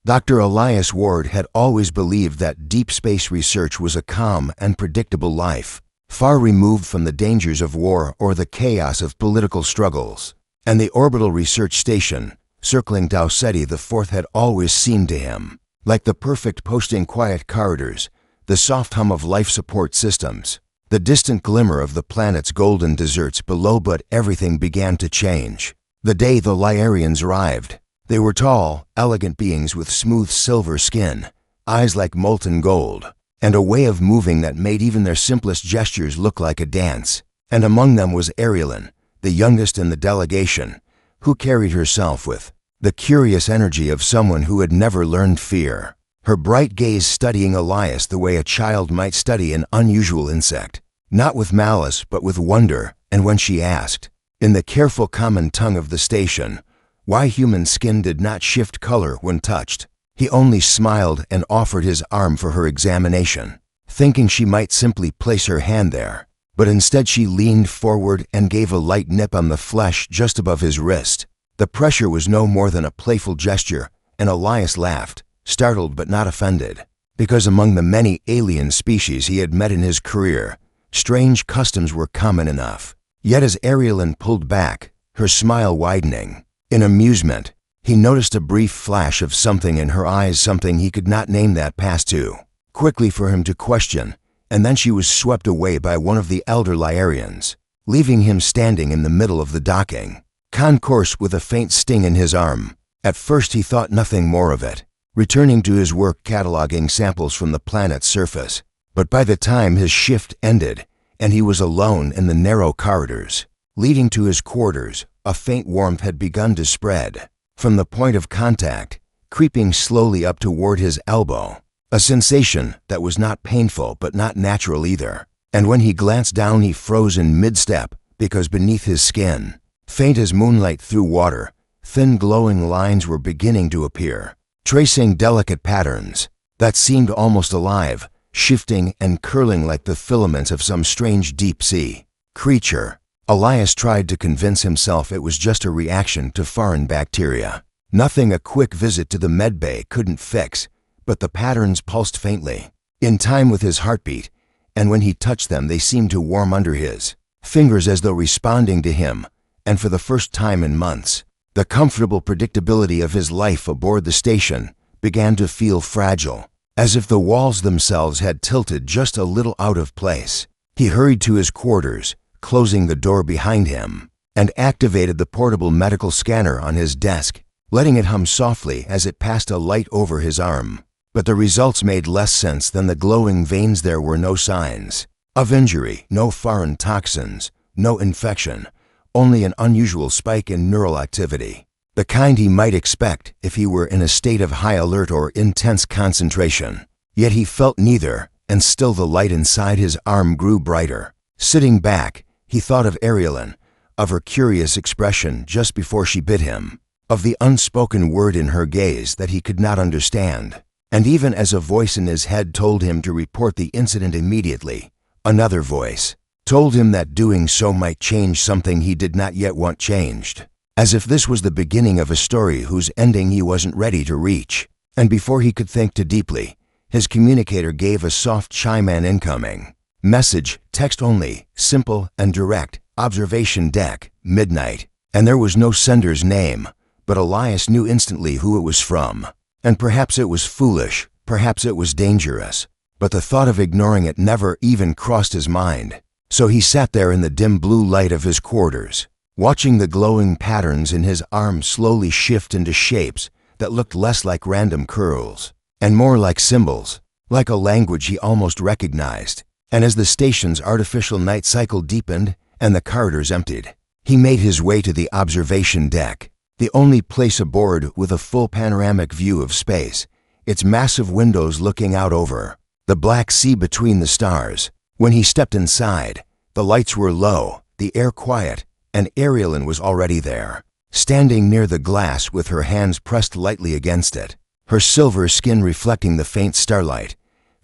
Dr. Elias Ward had always believed that deep space research was a calm and predictable life, far removed from the dangers of war or the chaos of political struggles. And the orbital research station, circling Tau Ceti IV, had always seemed to him like the perfect posting, quiet corridors, the soft hum of life support systems, the distant glimmer of the planet's golden deserts below. But everything began to change the day the Lyarians arrived. They were tall, elegant beings with smooth silver skin, eyes like molten gold, and a way of moving that made even their simplest gestures look like a dance. And among them was Arielyn, the youngest in the delegation, who carried herself with the curious energy of someone who had never learned fear, her bright gaze studying Elias the way a child might study an unusual insect, not with malice but with wonder. And when she asked, in the careful common tongue of the station, why human skin did not shift color when touched, he only smiled and offered his arm for her examination, thinking she might simply place her hand there. But instead she leaned forward and gave a light nip on the flesh just above his wrist. The pressure was no more than a playful gesture, and Elias laughed, startled but not offended, because among the many alien species he had met in his career, strange customs were common enough. Yet as Arielyn pulled back, her smile widening, in amusement, he noticed a brief flash of something in her eyes, something he could not name that passed too quickly for him to question, and then she was swept away by one of the elder Lyarians, leaving him standing in the middle of the docking concourse with a faint sting in his arm. At first he thought nothing more of it, returning to his work cataloging samples from the planet's surface. But by the time his shift ended and he was alone in the narrow corridors leading to his quarters, a faint warmth had begun to spread from the point of contact, creeping slowly up toward his elbow, a sensation that was not painful but not natural either. And when he glanced down he froze in mid-step, because beneath his skin, faint as moonlight through water, thin glowing lines were beginning to appear, tracing delicate patterns that seemed almost alive, shifting and curling like the filaments of some strange deep-sea creature. Elias tried to convince himself it was just a reaction to foreign bacteria, nothing a quick visit to the medbay couldn't fix. But the patterns pulsed faintly, in time with his heartbeat, and when he touched them they seemed to warm under his fingers as though responding to him. And for the first time in months, the comfortable predictability of his life aboard the station began to feel fragile, as if the walls themselves had tilted just a little out of place. He hurried to his quarters, closing the door behind him, and activated the portable medical scanner on his desk, letting it hum softly as it passed a light over his arm. But the results made less sense than the glowing veins. There were no signs of injury, no foreign toxins, no infection, only an unusual spike in neural activity, the kind he might expect if he were in a state of high alert or intense concentration. Yet he felt neither, and still the light inside his arm grew brighter. Sitting back, he thought of Arielyn, of her curious expression just before she bit him, of the unspoken word in her gaze that he could not understand. And even as a voice in his head told him to report the incident immediately, another voice told him that doing so might change something he did not yet want changed, as if this was the beginning of a story whose ending he wasn't ready to reach. And before he could think too deeply, his communicator gave a soft chime. An incoming message, text only, simple and direct, observation deck, midnight. And there was no sender's name, but Elias knew instantly who it was from. And perhaps it was foolish, perhaps it was dangerous, but the thought of ignoring it never even crossed his mind. So he sat there in the dim blue light of his quarters, watching the glowing patterns in his arm slowly shift into shapes that looked less like random curls and more like symbols, like a language he almost recognized. And as the station's artificial night cycle deepened and the corridors emptied, he made his way to the observation deck, the only place aboard with a full panoramic view of space, its massive windows looking out over the black sea between the stars. When he stepped inside, the lights were low, the air quiet, and Arielyn was already there, standing near the glass with her hands pressed lightly against it, her silver skin reflecting the faint starlight,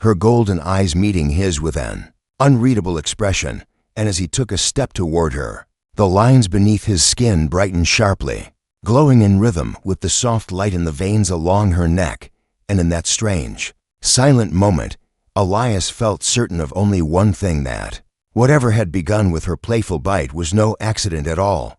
her golden eyes meeting his with an unreadable expression. And as he took a step toward her, the lines beneath his skin brightened sharply, glowing in rhythm with the soft light in the veins along her neck. And in that strange, silent moment, Elias felt certain of only one thing, that whatever had begun with her playful bite was no accident at all.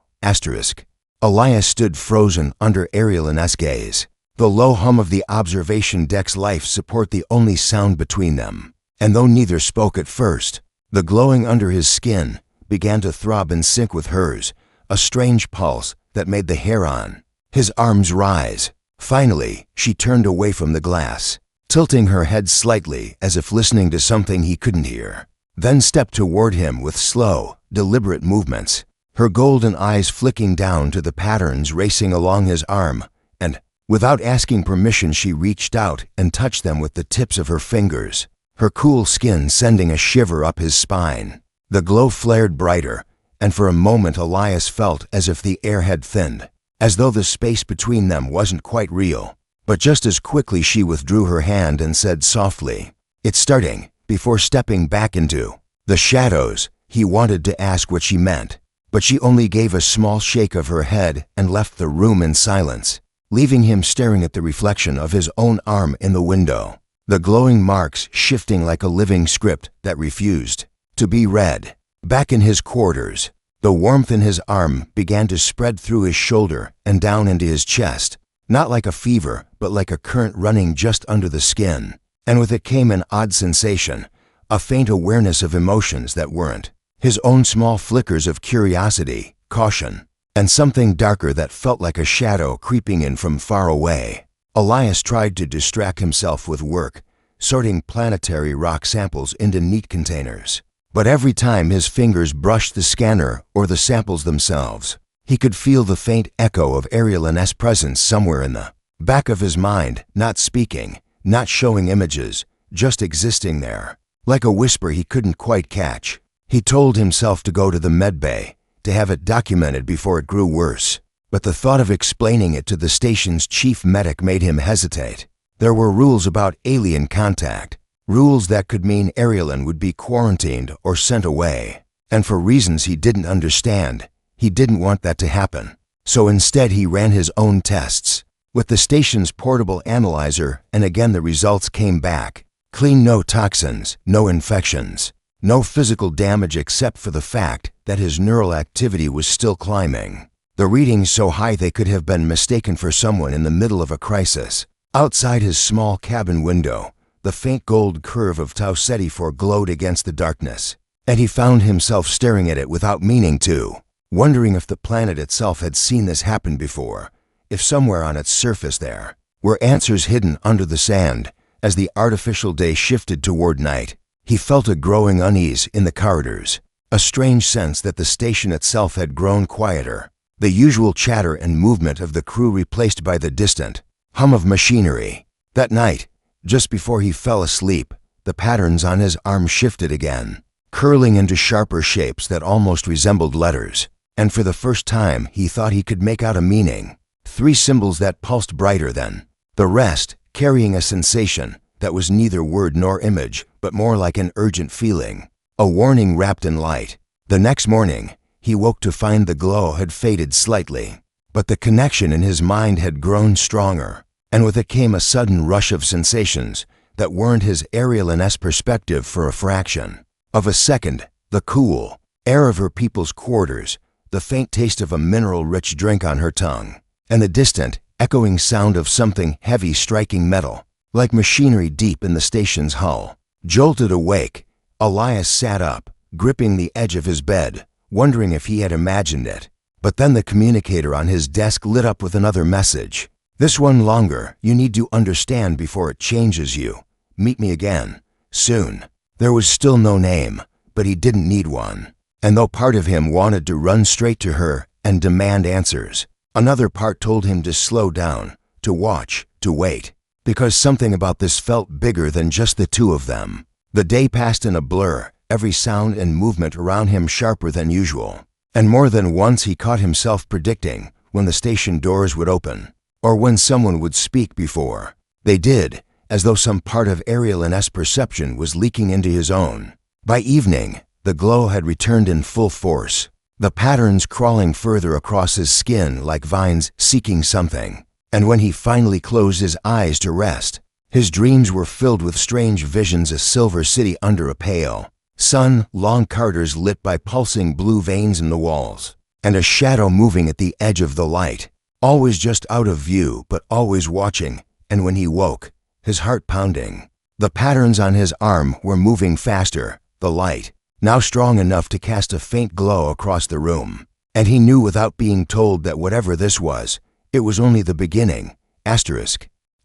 Elias stood frozen under Ariel and S gaze. The low hum of the observation deck's life support the only sound between them. And though neither spoke at first, the glowing under his skin began to throb in sync with hers, a strange pulse that made the hair on his arms rise. Finally, she turned away from the glass, tilting her head slightly as if listening to something he couldn't hear, then stepped toward him with slow, deliberate movements, her golden eyes flicking down to the patterns racing along his arm, and, without asking permission, she reached out and touched them with the tips of her fingers, her cool skin sending a shiver up his spine. The glow flared brighter, and for a moment Elias felt as if the air had thinned, as though the space between them wasn't quite real. But just as quickly she withdrew her hand and said softly, "It's starting," before stepping back into the shadows. He wanted to ask what she meant, but she only gave a small shake of her head and left the room in silence, leaving him staring at the reflection of his own arm in the window, the glowing marks shifting like a living script that refused to be read. Back in his quarters, the warmth in his arm began to spread through his shoulder and down into his chest, not like a fever, but like a current running just under the skin. And with it came an odd sensation, a faint awareness of emotions that weren't his own, small flickers of curiosity, caution, and something darker that felt like a shadow creeping in from far away. Elias tried to distract himself with work, sorting planetary rock samples into neat containers. But every time his fingers brushed the scanner or the samples themselves, he could feel the faint echo of Ariel and S presence somewhere in the back of his mind, not speaking, not showing images, just existing there, like a whisper he couldn't quite catch. He told himself to go to the medbay, to have it documented before it grew worse. But the thought of explaining it to the station's chief medic made him hesitate. There were rules about alien contact, rules that could mean Ariel would be quarantined or sent away. And for reasons he didn't understand, he didn't want that to happen. So instead he ran his own tests with the station's portable analyzer, and again the results came back clean. No toxins, no infections, no physical damage except for the fact that his neural activity was still climbing. The readings so high they could have been mistaken for someone in the middle of a crisis. Outside his small cabin window, the faint gold curve of Tau Ceti IV glowed against the darkness, and he found himself staring at it without meaning to, wondering if the planet itself had seen this happen before, if somewhere on its surface there were answers hidden under the sand. As the artificial day shifted toward night, he felt a growing unease in the corridors, a strange sense that the station itself had grown quieter, the usual chatter and movement of the crew replaced by the distant hum of machinery. That night, just before he fell asleep, the patterns on his arm shifted again, curling into sharper shapes that almost resembled letters, and for the first time he thought he could make out a meaning. 3 symbols that pulsed brighter than the rest, carrying a sensation that was neither word nor image, but more like an urgent feeling, a warning wrapped in light. The next morning, he woke to find the glow had faded slightly, but the connection in his mind had grown stronger, and with it came a sudden rush of sensations that weren't his Ariel and S perspective for a fraction of a second. The cool air of her people's quarters, the faint taste of a mineral-rich drink on her tongue, and the distant, echoing sound of something heavy striking metal, like machinery deep in the station's hull. Jolted awake, Elias sat up, gripping the edge of his bed, wondering if he had imagined it. But then the communicator on his desk lit up with another message. "This one longer, you need to understand before it changes you. Meet me again, soon." There was still no name, but he didn't need one. And though part of him wanted to run straight to her and demand answers, another part told him to slow down, to watch, to wait, because something about this felt bigger than just the two of them. The day passed in a blur, every sound and movement around him sharper than usual. And more than once he caught himself predicting when the station doors would open, or when someone would speak before they did, as though some part of Ariel and S perception was leaking into his own. By evening, the glow had returned in full force. the patterns crawling further across his skin like vines seeking something. And when he finally closed his eyes to rest, his dreams were filled with strange visions: a silver city under a pale sun, long corridors lit by pulsing blue veins in the walls, and a shadow moving at the edge of the light, always just out of view but always watching. And when he woke, his heart pounding, the patterns on his arm were moving faster, the light now strong enough to cast a faint glow across the room. And he knew without being told that whatever this was, it was only the beginning.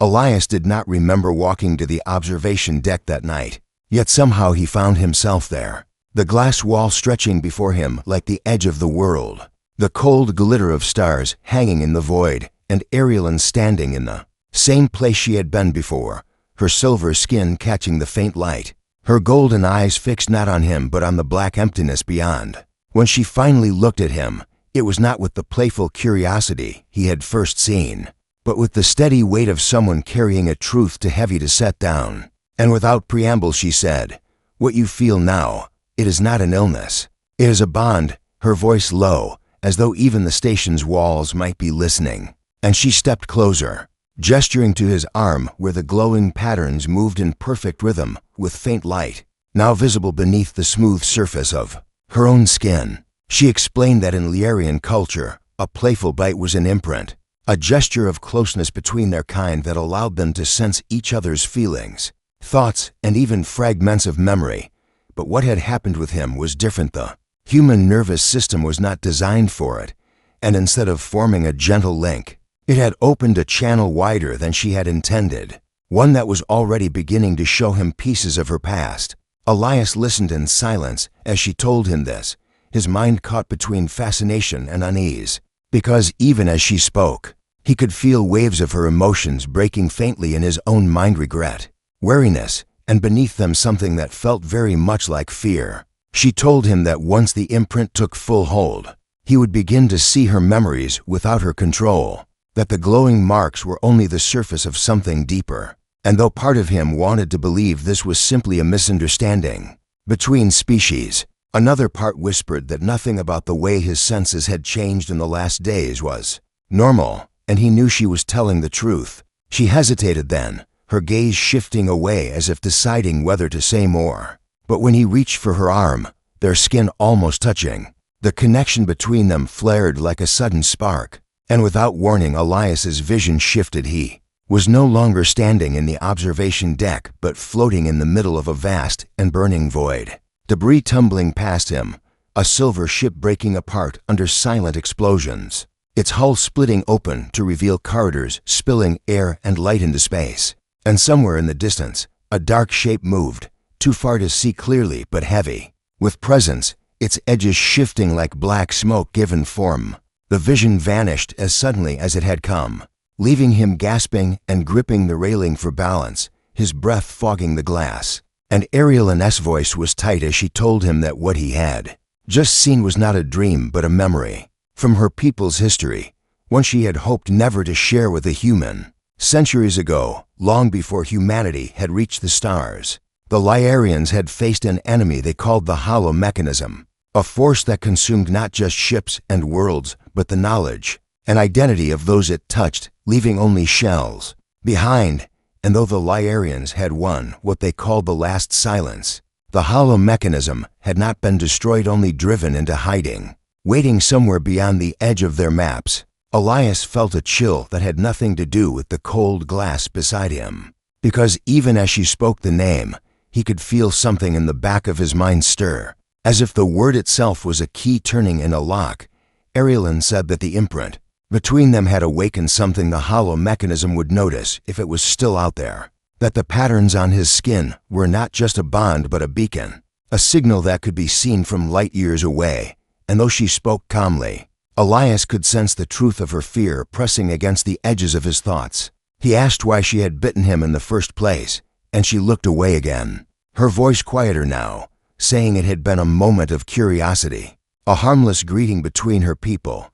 Elias did not remember walking to the observation deck that night, yet somehow he found himself there. The glass wall stretching before him like the edge of the world, the cold glitter of stars hanging in the void, and Arielyn standing in the same place she had been before, her silver skin catching the faint light, her golden eyes fixed not on him but on the black emptiness beyond. When she finally looked at him, it was not with the playful curiosity he had first seen, but with the steady weight of someone carrying a truth too heavy to set down. And without preamble she said, "What you feel now, it is not an illness. It is a bond," her voice low, as though even the station's walls might be listening. And she stepped closer, gesturing to his arm where the glowing patterns moved in perfect rhythm with faint light, now visible beneath the smooth surface of her own skin. She explained that in Liarian culture, a playful bite was an imprint, a gesture of closeness between their kind that allowed them to sense each other's feelings, thoughts, and even fragments of memory. But what had happened with him was different. The human nervous system was not designed for it, and instead of forming a gentle link, it had opened a channel wider than she had intended, one that was already beginning to show him pieces of her past. Elias listened in silence as she told him this, his mind caught between fascination and unease, because even as she spoke, he could feel waves of her emotions breaking faintly in his own mind: regret, weariness, and beneath them something that felt very much like fear. She told him that once the imprint took full hold, he would begin to see her memories without her control, that the glowing marks were only the surface of something deeper. And though part of him wanted to believe this was simply a misunderstanding between species, another part whispered that nothing about the way his senses had changed in the last days was normal, and he knew she was telling the truth. She hesitated then, her gaze shifting away as if deciding whether to say more. But when he reached for her arm, their skin almost touching, the connection between them flared like a sudden spark, and without warning Elias's vision shifted. He was no longer standing in the observation deck but floating in the middle of a vast and burning void. Debris tumbling past him, a silver ship breaking apart under silent explosions, its hull splitting open to reveal corridors spilling air and light into space. And somewhere in the distance, a dark shape moved, too far to see clearly but heavy, with presence, its edges shifting like black smoke given form. The vision vanished as suddenly as it had come, leaving him gasping and gripping the railing for balance, his breath fogging the glass. And Arielyn's voice was tight as she told him that what he had just seen was not a dream but a memory from her people's history, one she had hoped never to share with a human. Centuries ago, long before humanity had reached the stars, the Liarians had faced an enemy they called the hollow mechanism, a force that consumed not just ships and worlds, but the knowledge and identity of those it touched, leaving only shells behind. And though the Liarians had won what they called the last silence, the hollow mechanism had not been destroyed, only driven into hiding, waiting somewhere beyond the edge of their maps. Elias felt a chill that had nothing to do with the cold glass beside him, because even as she spoke the name, he could feel something in the back of his mind stir, as if the word itself was a key turning in a lock. Arielyn said that the imprint between them had awakened something the hollow mechanism would notice if it was still out there, that the patterns on his skin were not just a bond but a beacon, a signal that could be seen from light years away. And though she spoke calmly, Elias could sense the truth of her fear pressing against the edges of his thoughts. He asked why she had bitten him in the first place, and she looked away again, her voice quieter now, saying it had been a moment of curiosity, a harmless greeting between her people,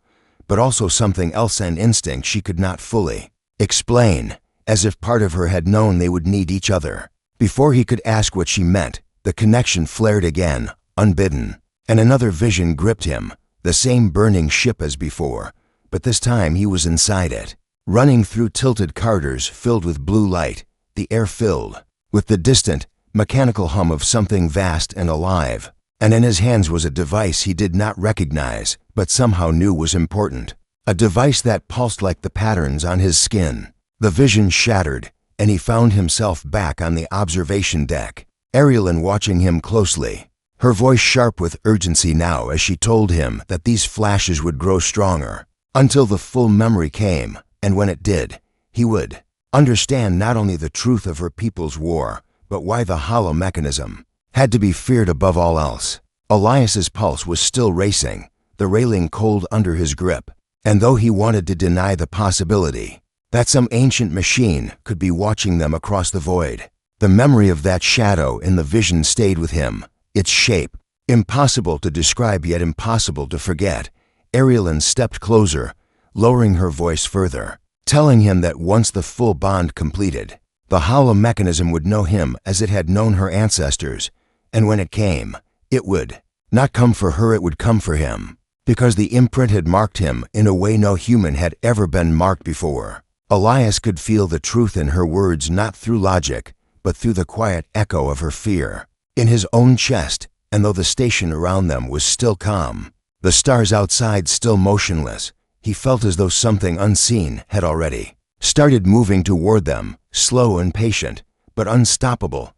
but also something else, an instinct she could not fully explain, as if part of her had known they would need each other. Before he could ask what she meant, the connection flared again, unbidden, and another vision gripped him, The same burning ship as before, but this time he was inside it, running through tilted corridors filled with blue light, the air filled with the distant, mechanical hum of something vast and alive. And in his hands was a device he did not recognize, but somehow knew was important. A device that pulsed like the patterns on his skin. The vision shattered, and he found himself back on the observation deck, Arielyn watching him closely, her voice sharp with urgency now as she told him that these flashes would grow stronger, until the full memory came, and when it did, he would understand not only the truth of her people's war, but why the hollow mechanism had to be feared above all else. Elias's pulse was still racing, the railing cold under his grip, and though he wanted to deny the possibility that some ancient machine could be watching them across the void, the memory of that shadow in the vision stayed with him, its shape, impossible to describe yet impossible to forget. Arielyn stepped closer, lowering her voice further, telling him that once the full bond completed, the hollow mechanism would know him as it had known her ancestors, and when it came, it would not come for her, it would come for him, because the imprint had marked him in a way no human had ever been marked before. Elias could feel the truth in her words, not through logic, but through the quiet echo of her fear in his own chest. And though the station around them was still calm, the stars outside still motionless, he felt as though something unseen had already started moving toward them, slow and patient, but unstoppable.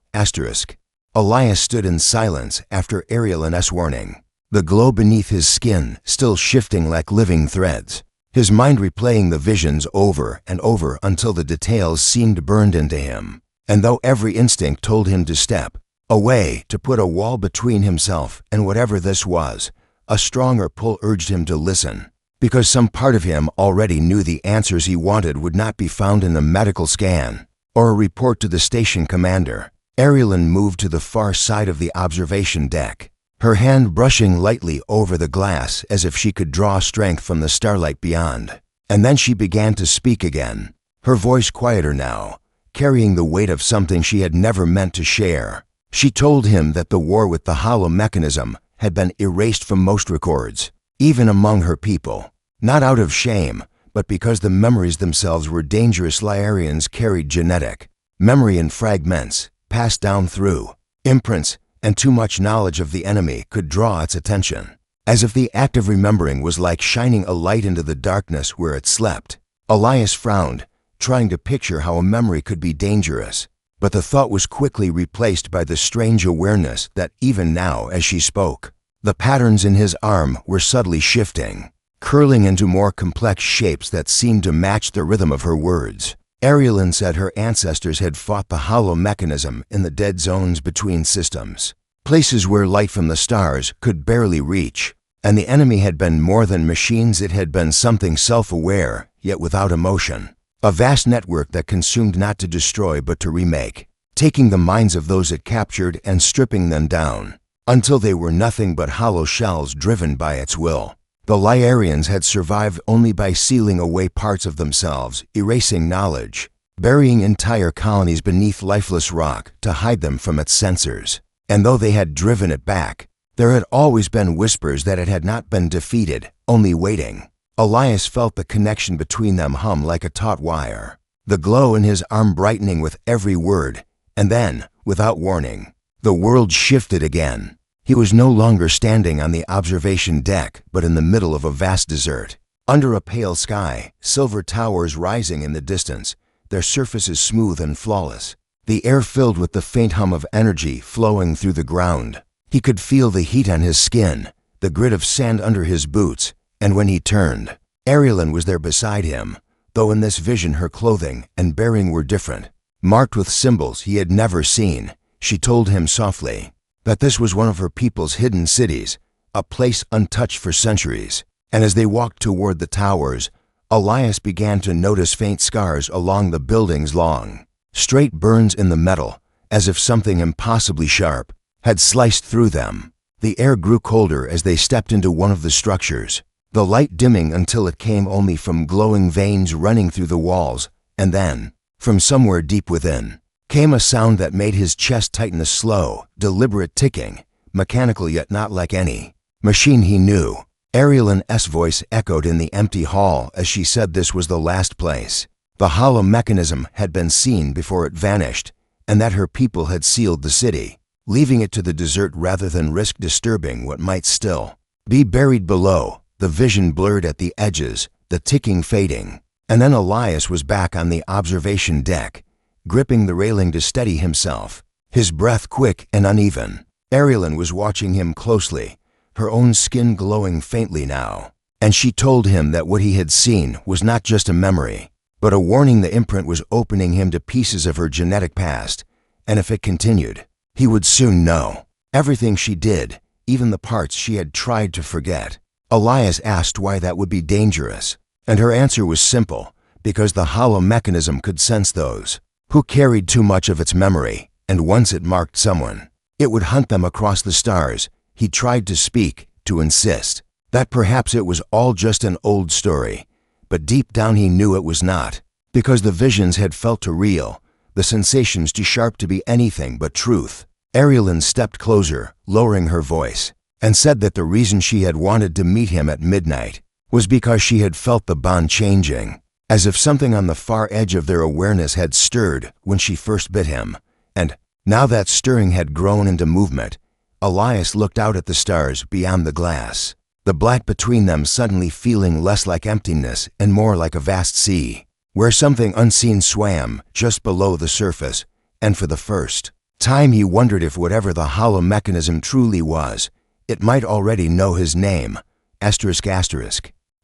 Elias stood in silence after Arielyn's warning, the glow beneath his skin still shifting like living threads, his mind replaying the visions over and over until the details seemed burned into him. And though every instinct told him to step away, to put a wall between himself and whatever this was, a stronger pull urged him to listen, because some part of him already knew the answers he wanted would not be found in a medical scan or a report to the station commander. Arielyn moved to the far side of the observation deck, her hand brushing lightly over the glass as if she could draw strength from the starlight beyond. And then she began to speak again, her voice quieter now, carrying the weight of something she had never meant to share. She told him that the war with the hollow mechanism had been erased from most records, even among her people, not out of shame, but because the memories themselves were dangerous. Liarians carried genetic memory in fragments, passed down through imprints, and too much knowledge of the enemy could draw its attention, as if the act of remembering was like shining a light into the darkness where it slept. Elias frowned, trying to picture how a memory could be dangerous, but the thought was quickly replaced by the strange awareness that even now as she spoke, the patterns in his arm were subtly shifting, curling into more complex shapes that seemed to match the rhythm of her words. Arielyn said her ancestors had fought the hollow mechanism in the dead zones between systems, places where light from the stars could barely reach, and the enemy had been more than machines. It had been something self-aware, yet without emotion, a vast network that consumed not to destroy but to remake, taking the minds of those it captured and stripping them down, until they were nothing but hollow shells driven by its will. The Liarians had survived only by sealing away parts of themselves, erasing knowledge, burying entire colonies beneath lifeless rock to hide them from its censors. And though they had driven it back, there had always been whispers that it had not been defeated, only waiting. Elias felt the connection between them hum like a taut wire, the glow in his arm brightening with every word, and then, without warning, the world shifted again. He was no longer standing on the observation deck, but in the middle of a vast desert. Under a pale sky, silver towers rising in the distance, their surfaces smooth and flawless, the air filled with the faint hum of energy flowing through the ground. He could feel the heat on his skin, the grit of sand under his boots, and when he turned, Arielyn was there beside him, though in this vision her clothing and bearing were different, marked with symbols he had never seen. She told him softly that this was one of her people's hidden cities, a place untouched for centuries. And as they walked toward the towers, Elias began to notice faint scars along the building's long, straight burns in the metal, as if something impossibly sharp had sliced through them. The air grew colder as they stepped into one of the structures, the light dimming until it came only from glowing veins running through the walls, and then, from somewhere deep within, came a sound that made his chest tighten, a slow, deliberate ticking, mechanical yet not like any machine he knew. Ariel's voice echoed in the empty hall as she said this was the last place. The hollow mechanism had been seen before it vanished, and that her people had sealed the city, leaving it to the desert rather than risk disturbing what might still be buried below. The vision blurred at the edges, the ticking fading, and then Elias was back on the observation deck, gripping the railing to steady himself, his breath quick and uneven. Ariel was watching him closely, her own skin glowing faintly now, and she told him that what he had seen was not just a memory, but a warning. The imprint was opening him to pieces of her genetic past, and if it continued, he would soon know everything she did, even the parts she had tried to forget. Elias asked why that would be dangerous, and her answer was simple: because the hollow mechanism could sense those who carried too much of its memory, and once it marked someone, it would hunt them across the stars. He tried to speak, to insist, that perhaps it was all just an old story, but deep down he knew it was not, because the visions had felt too real, the sensations too sharp to be anything but truth. Ariel stepped closer, lowering her voice, and said that the reason she had wanted to meet him at midnight was because she had felt the bond changing, as if something on the far edge of their awareness had stirred when she first bit him, and now that stirring had grown into movement. Elias looked out at the stars beyond the glass, the black between them suddenly feeling less like emptiness and more like a vast sea, where something unseen swam just below the surface, and for the first time he wondered if whatever the hollow mechanism truly was, it might already know his name.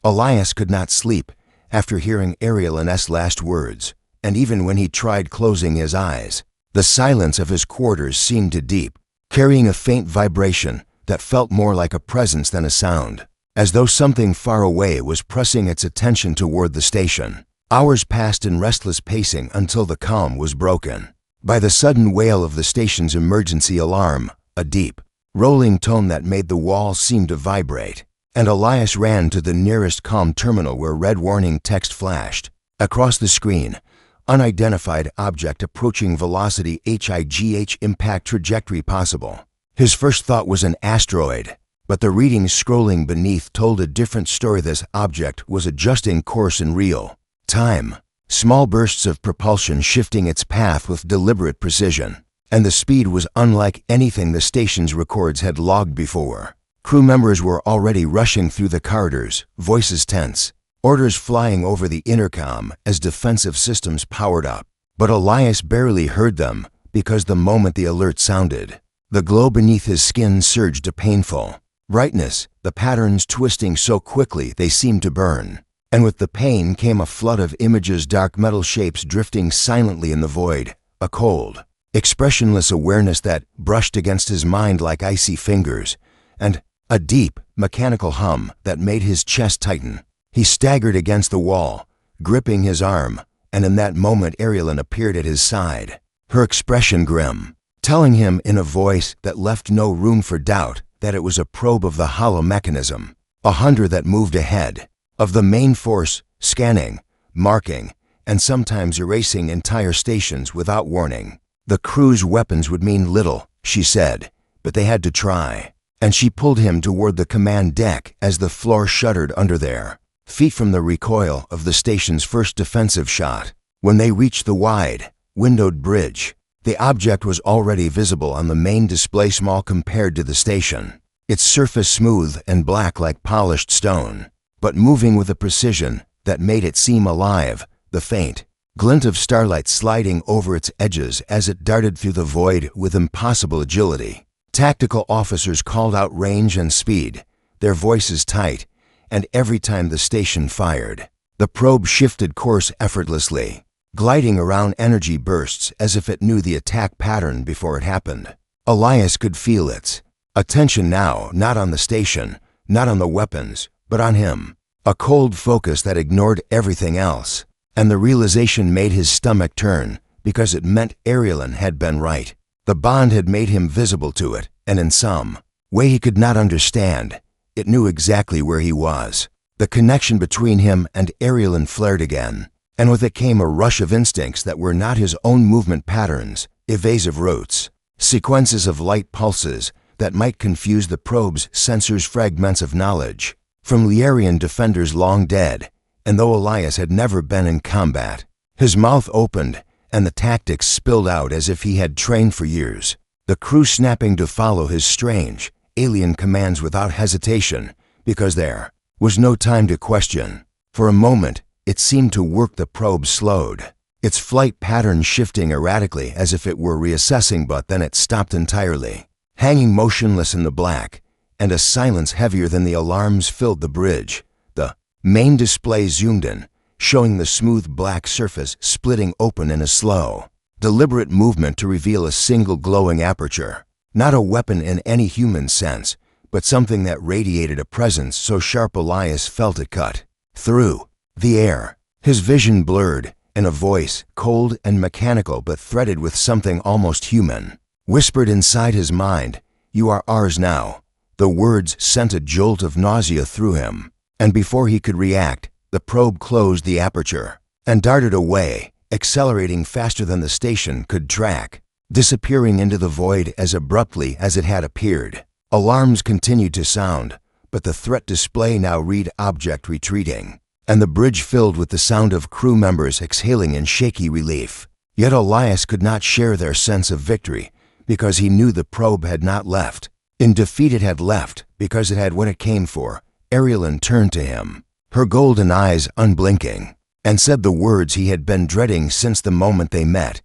Elias could not sleep after hearing Ariel's last words, and even when he tried closing his eyes, the silence of his quarters seemed too deep, carrying a faint vibration that felt more like a presence than a sound, as though something far away was pressing its attention toward the station. Hours passed in restless pacing until the calm was broken by the sudden wail of the station's emergency alarm, a deep, rolling tone that made the walls seem to vibrate, and Elias ran to the nearest comm terminal where red warning text flashed. Across the screen, unidentified object approaching velocity HIGH impact trajectory possible. His first thought was an asteroid, but the reading scrolling beneath told a different story. This object was adjusting course in real time, small bursts of propulsion shifting its path with deliberate precision, and the speed was unlike anything the station's records had logged before. Crew members were already rushing through the corridors, voices tense, orders flying over the intercom as defensive systems powered up. But Elias barely heard them, because the moment the alert sounded, the glow beneath his skin surged to painful brightness, the patterns twisting so quickly they seemed to burn. And with the pain came a flood of images, dark metal shapes drifting silently in the void, a cold, expressionless awareness that brushed against his mind like icy fingers, and a deep, mechanical hum that made his chest tighten. He staggered against the wall, gripping his arm, and in that moment Ariel appeared at his side, her expression grim, telling him in a voice that left no room for doubt that it was a probe of the hollow mechanism, a hunter that moved ahead of the main force, scanning, marking, and sometimes erasing entire stations without warning. The crew's weapons would mean little, she said, but they had to try, and she pulled him toward the command deck as the floor shuddered under their feet from the recoil of the station's first defensive shot. When they reached the wide, windowed bridge, the object was already visible on the main display, small compared to the station, its surface smooth and black like polished stone, but moving with a precision that made it seem alive, the faint glint of starlight sliding over its edges as it darted through the void with impossible agility. Tactical officers called out range and speed, their voices tight, and every time the station fired, the probe shifted course effortlessly, gliding around energy bursts as if it knew the attack pattern before it happened. Elias could feel its attention now, not on the station, not on the weapons, but on him, a cold focus that ignored everything else, and the realization made his stomach turn, because it meant Ariel had been right. The bond had made him visible to it, and in some way he could not understand, it knew exactly where he was. The connection between him and Ariel flared again, and with it came a rush of instincts that were not his own movement patterns, evasive routes, sequences of light pulses that might confuse the probe's sensors, fragments of knowledge. from Liarian defenders long dead, and though Elias had never been in combat, his mouth opened and the tactics spilled out as if he had trained for years, the crew snapping to follow his strange, alien commands without hesitation, because there was no time to question. For a moment, it seemed to work. The probe slowed, its flight pattern shifting erratically as if it were reassessing, but then it stopped entirely, hanging motionless in the black, and a silence heavier than the alarms filled the bridge. The main display zoomed in, showing the smooth black surface splitting open in a slow, deliberate movement to reveal a single glowing aperture. Not a weapon in any human sense, but something that radiated a presence so sharp Elias felt it cut through the air. His vision blurred, and a voice, cold and mechanical but threaded with something almost human, whispered inside his mind, "You are ours now." The words sent a jolt of nausea through him, and before he could react, the probe closed the aperture and darted away, accelerating faster than the station could track, disappearing into the void as abruptly as it had appeared. Alarms continued to sound, but the threat display now read "Object retreating," and the bridge filled with the sound of crew members exhaling in shaky relief. Yet Elias could not share their sense of victory, because he knew the probe had not left. In defeat it had left, because it had what it came for. Arielyn turned to him, her golden eyes unblinking, and said the words he had been dreading since the moment they met.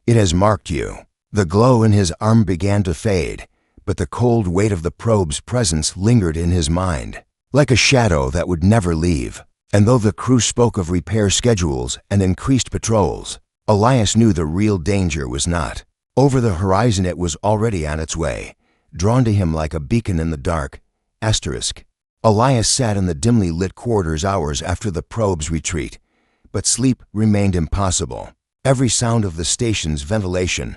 "It has marked you." The glow in his arm began to fade, but the cold weight of the probe's presence lingered in his mind, like a shadow that would never leave. And though the crew spoke of repair schedules and increased patrols, Elias knew the real danger was not over the horizon. It was already on its way, drawn to him like a beacon in the dark. Elias sat in the dimly lit quarters hours after the probe's retreat, but sleep remained impossible. Every sound of the station's ventilation,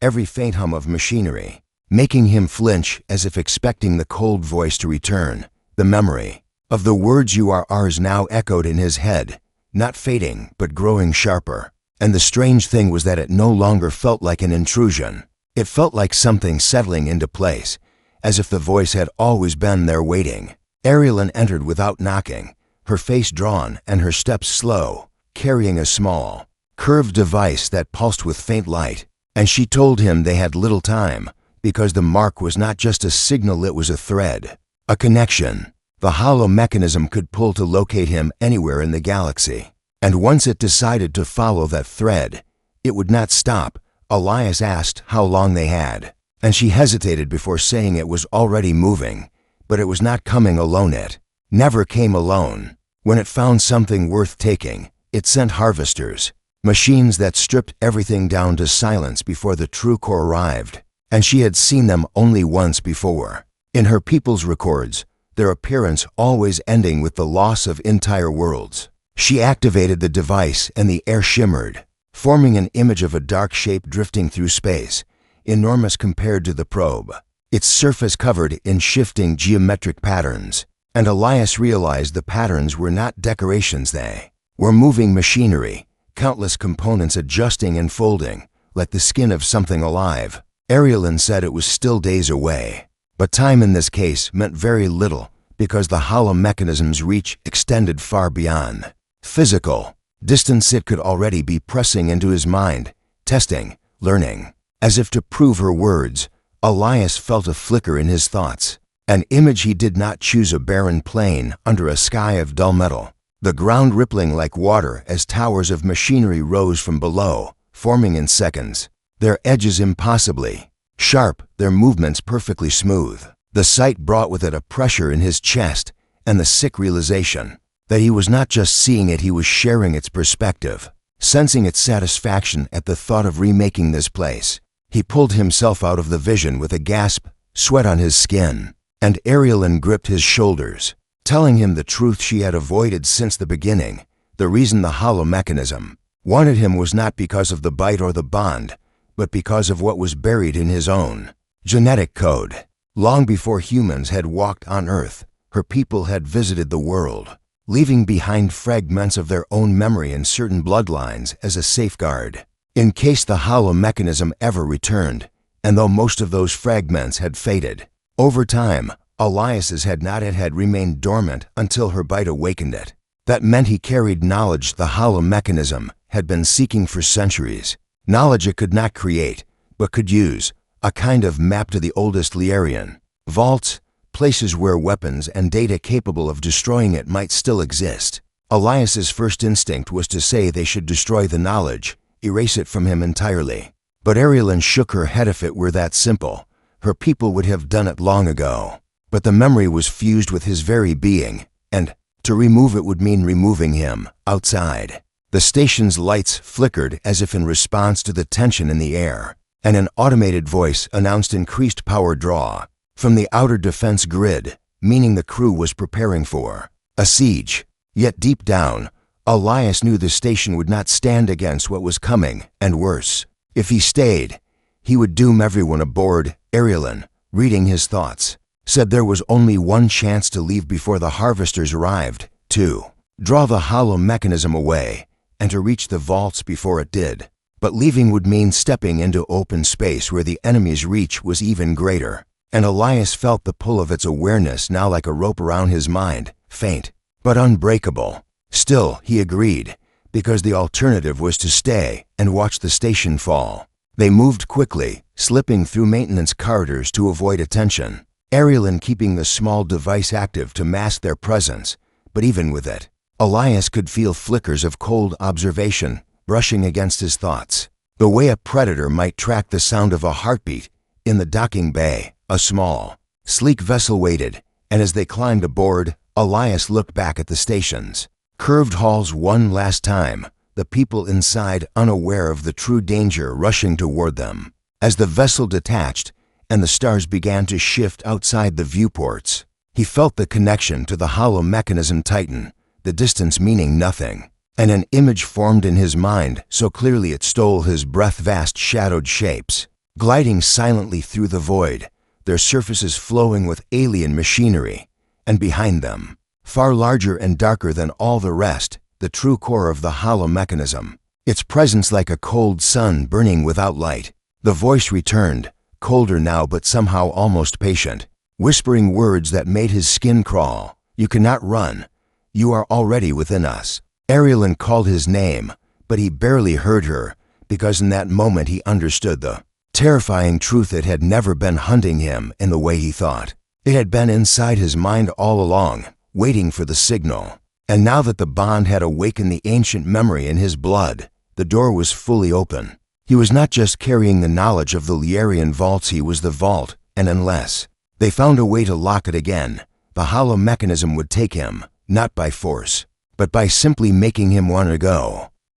every faint hum of machinery, making him flinch as if expecting the cold voice to return. The memory of the words "You are ours now" echoed in his head, not fading but growing sharper. And the strange thing was that it no longer felt like an intrusion. It felt like something settling into place, as if the voice had always been there waiting. Arielyn entered without knocking, her face drawn and her steps slow, carrying a small, curved device that pulsed with faint light. And she told him they had little time, because the mark was not just a signal, it was a thread, a connection. The hollow mechanism could pull to locate him anywhere in the galaxy. And once it decided to follow that thread, it would not stop. Elias asked how long they had, and she hesitated before saying it was already moving. But it was not coming alone. It never came alone. When it found something worth taking, it sent harvesters, machines that stripped everything down to silence before the true core arrived. And she had seen them only once before, in her people's records, their appearance always ending with the loss of entire worlds. She activated the device and the air shimmered, forming an image of a dark shape drifting through space, enormous compared to the probe, its surface covered in shifting geometric patterns. And Elias realized the patterns were not decorations, they were moving machinery, countless components adjusting and folding, like the skin of something alive. Arielyn said it was still days away, but time in this case meant very little, because the hollow mechanism's reach extended far beyond physical distance. It could already be pressing into his mind, testing, learning. As if to prove her words, Elias felt a flicker in his thoughts, an image he did not choose: a barren plain under a sky of dull metal, the ground rippling like water as towers of machinery rose from below, forming in seconds, their edges impossibly sharp, their movements perfectly smooth. The sight brought with it a pressure in his chest and the sick realization that he was not just seeing it, he was sharing its perspective, sensing its satisfaction at the thought of remaking this place. He pulled himself out of the vision with a gasp, sweat on his skin, and Arielyn gripped his shoulders, telling him the truth she had avoided since the beginning. The reason the hollow mechanism wanted him was not because of the bite or the bond, but because of what was buried in his own genetic code. Long before humans had walked on Earth, her people had visited the world, leaving behind fragments of their own memory in certain bloodlines as a safeguard, in case the hollow mechanism ever returned. And though most of those fragments had faded, over time, Elias's had not yet had remained dormant until her bite awakened it. That meant he carried knowledge the hollow mechanism had been seeking for centuries. Knowledge it could not create, but could use, a kind of map to the oldest Liarian. Vaults, places where weapons and data capable of destroying it might still exist. Elias's first instinct was to say they should destroy the knowledge, erase it from him entirely. But Arielyn shook her head. If it were that simple, her people would have done it long ago. But the memory was fused with his very being, and to remove it would mean removing him, outside. The station's lights flickered as if in response to the tension in the air, and an automated voice announced increased power draw from the outer defense grid, meaning the crew was preparing for a siege. Yet deep down, Elias knew the station would not stand against what was coming, and worse. If he stayed, he would doom everyone aboard. Arielyn, reading his thoughts, said there was only one chance to leave before the harvesters arrived: to draw the hollow mechanism away, and to reach the vaults before it did. But leaving would mean stepping into open space where the enemy's reach was even greater, and Elias felt the pull of its awareness now like a rope around his mind, faint, but unbreakable. Still, he agreed, because the alternative was to stay and watch the station fall. They moved quickly, slipping through maintenance corridors to avoid attention, Arielyn keeping the small device active to mask their presence. But even with it, Elias could feel flickers of cold observation brushing against his thoughts. The way a predator might track the sound of a heartbeat. In the docking bay, a small, sleek vessel waited, and as they climbed aboard, Elias looked back at the station's curved halls one last time, the people inside unaware of the true danger rushing toward them. As the vessel detached and the stars began to shift outside the viewports, he felt the connection to the hollow mechanism tighten, the distance meaning nothing, and an image formed in his mind so clearly it stole his breath: vast shadowed shapes, gliding silently through the void, their surfaces flowing with alien machinery, and behind them, far larger and darker than all the rest, the true core of the hollow mechanism, its presence like a cold sun burning without light. The voice returned, colder now but somehow almost patient, whispering words that made his skin crawl. "You cannot run. You are already within us." Arielyn called his name, but he barely heard her, because in that moment he understood the terrifying truth. It had never been hunting him in the way he thought. It had been inside his mind all along, waiting for the signal. And now that the bond had awakened the ancient memory in his blood, the door was fully open. He was not just carrying the knowledge of the Liarian vaults, he was the vault, and unless they found a way to lock it again, the hollow mechanism would take him, not by force, but by simply making him want to go.